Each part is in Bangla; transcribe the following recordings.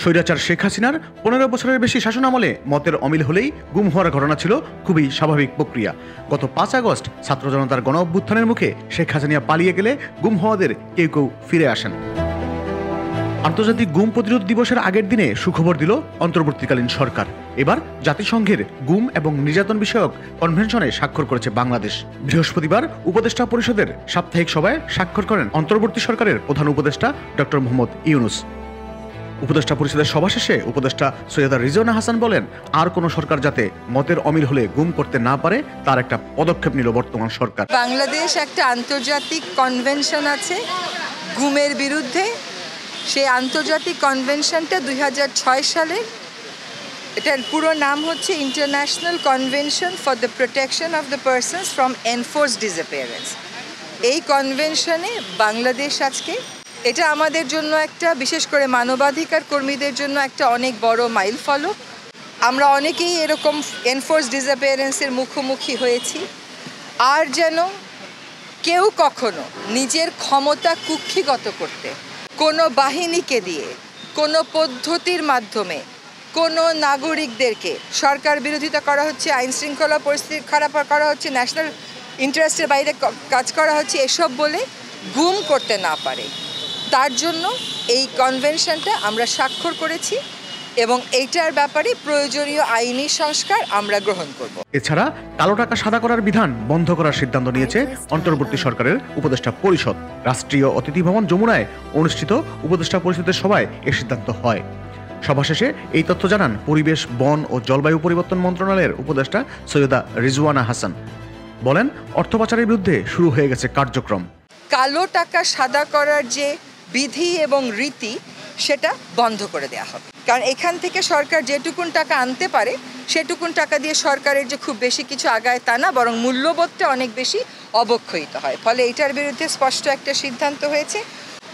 স্বৈরাচার শেখ হাসিনার 15 বছরের বেশি শাসনামলে মতের অমিল হলেই গুম হওয়ার ঘটনা ছিল খুবই স্বাভাবিক প্রক্রিয়া। গত 5 আগস্ট ছাত্র জনতার গণ অভ্যুত্থানের মুখে শেখ হাসিনা পালিয়ে গেলে গুম হওয়াদের কেউ কেউ ফিরে আসেন। আন্তর্জাতিক গুম প্রতিরোধ দিবসের আগের দিনে সুখবর দিল অন্তর্বর্তীকালীন সরকার। এবার জাতিসংঘের গুম এবং নির্যাতন বিষয়ক কনভেনশনে স্বাক্ষর করেছে বাংলাদেশ। বৃহস্পতিবার উপদেষ্টা পরিষদের সাপ্তাহিক সভায় স্বাক্ষর করেন অন্তর্বর্তী সরকারের প্রধান উপদেষ্টা ডক্টর মোহাম্মদ ইউনূস। উপদেষ্টা পরিষদের সভা শেষে উপদেষ্টা সৈয়দা রিজওয়ানা হাসান বলেন, আর কোনো সরকার যাতে মতের অমিল হলে গুম করতে না পারে তার একটা পদক্ষেপ নিল বর্তমান সরকার। বাংলাদেশ একটা আন্তর্জাতিক কনভেনশন আছে গুমের বিরুদ্ধে। সেই আন্তর্জাতিক কনভেনশনটা 2006 সালে, এটার পুরো নাম হচ্ছে international convention for the protection of the persons from enforced disappearance. এই কনভেনশনে বাংলাদেশ আজকে, এটা আমাদের জন্য একটা, বিশেষ করে মানবাধিকার কর্মীদের জন্য একটা অনেক বড় মাইল ফলক। আমরা অনেকেই এরকম এনফোর্সড ডিসঅ্যাপিয়ারেন্সের মুখোমুখি হয়েছি। আর যেন কেউ কখনো নিজের ক্ষমতা কুক্ষিগত করতে কোনো বাহিনীকে দিয়ে, কোনো পদ্ধতির মাধ্যমে কোনো নাগরিকদেরকে, সরকার বিরোধিতা করা হচ্ছে, আইন শৃঙ্খলা পরিস্থিতি খারাপ করা হচ্ছে, ন্যাশনাল ইন্টারেস্টের বাইরে কাজ করা হচ্ছে, এসব বলে গুম করতে না পারে, তার জন্য এই কনভেনশনটা আমরা স্বাক্ষর করেছি এবং এইটার ব্যাপারে প্রয়োজনীয় আইনি সংস্কার আমরা গ্রহণ করব। এছাড়া কালো টাকা সাদা করার বিধান বন্ধ করার সিদ্ধান্ত নিয়েছে অন্তর্বর্তী সরকারের উপদেষ্টা পরিষদ। রাষ্ট্রীয় অতিথি ভবন যমুনায় অনুষ্ঠিত উপদেষ্টা পরিষদের সভায় এ সিদ্ধান্ত হয়। সভা শেষে এই তথ্য জানান পরিবেশ, বন ও জলবায়ু পরিবর্তন মন্ত্রণালয়ের উপদেষ্টা সৈয়দা রিজওয়ানা হাসান। বলেন, অর্থ পাচারের বিরুদ্ধে শুরু হয়ে গেছে কার্যক্রম। কালো টাকা সাদা করার যে বিধি এবং রীতি, সেটা বন্ধ করে দেওয়া হবে। কারণ এখান থেকে সরকার যেটুকুন টাকা আনতে পারে সেটুকুন টাকা দিয়ে সরকারের যে খুব বেশি কিছু আগায় তা না, বরং মূল্যবোধটা অনেক বেশি অবক্ষয়িত হয়। ফলে এটার বিরুদ্ধে স্পষ্ট একটা সিদ্ধান্ত হয়েছে।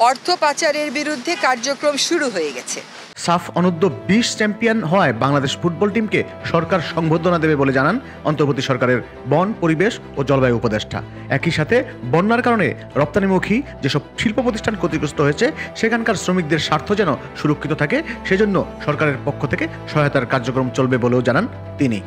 অর্থ পাচারের বিরুদ্ধে কার্যক্রম শুরু হয়ে গেছে। সাফ অনূর্ধ্ব 20 চ্যাম্পিয়ন হওয়ায় বাংলাদেশ ফুটবল টিমকে সরকার সংবর্ধনা দেবে বলে জানান অন্তর্বর্তী সরকারের বন, পরিবেশ ও জলবায়ু উপদেষ্টা। একই সাথে বন্যার কারণে রপ্তানিমুখী যেসব শিল্প প্রতিষ্ঠান ক্ষতিগ্রস্ত হয়েছে সেখানকার শ্রমিকদের স্বার্থ যেন সুরক্ষিত থাকে, সেজন্য সরকারের পক্ষ থেকে সহায়তার কার্যক্রম চলবে বলেও জানান তিনি।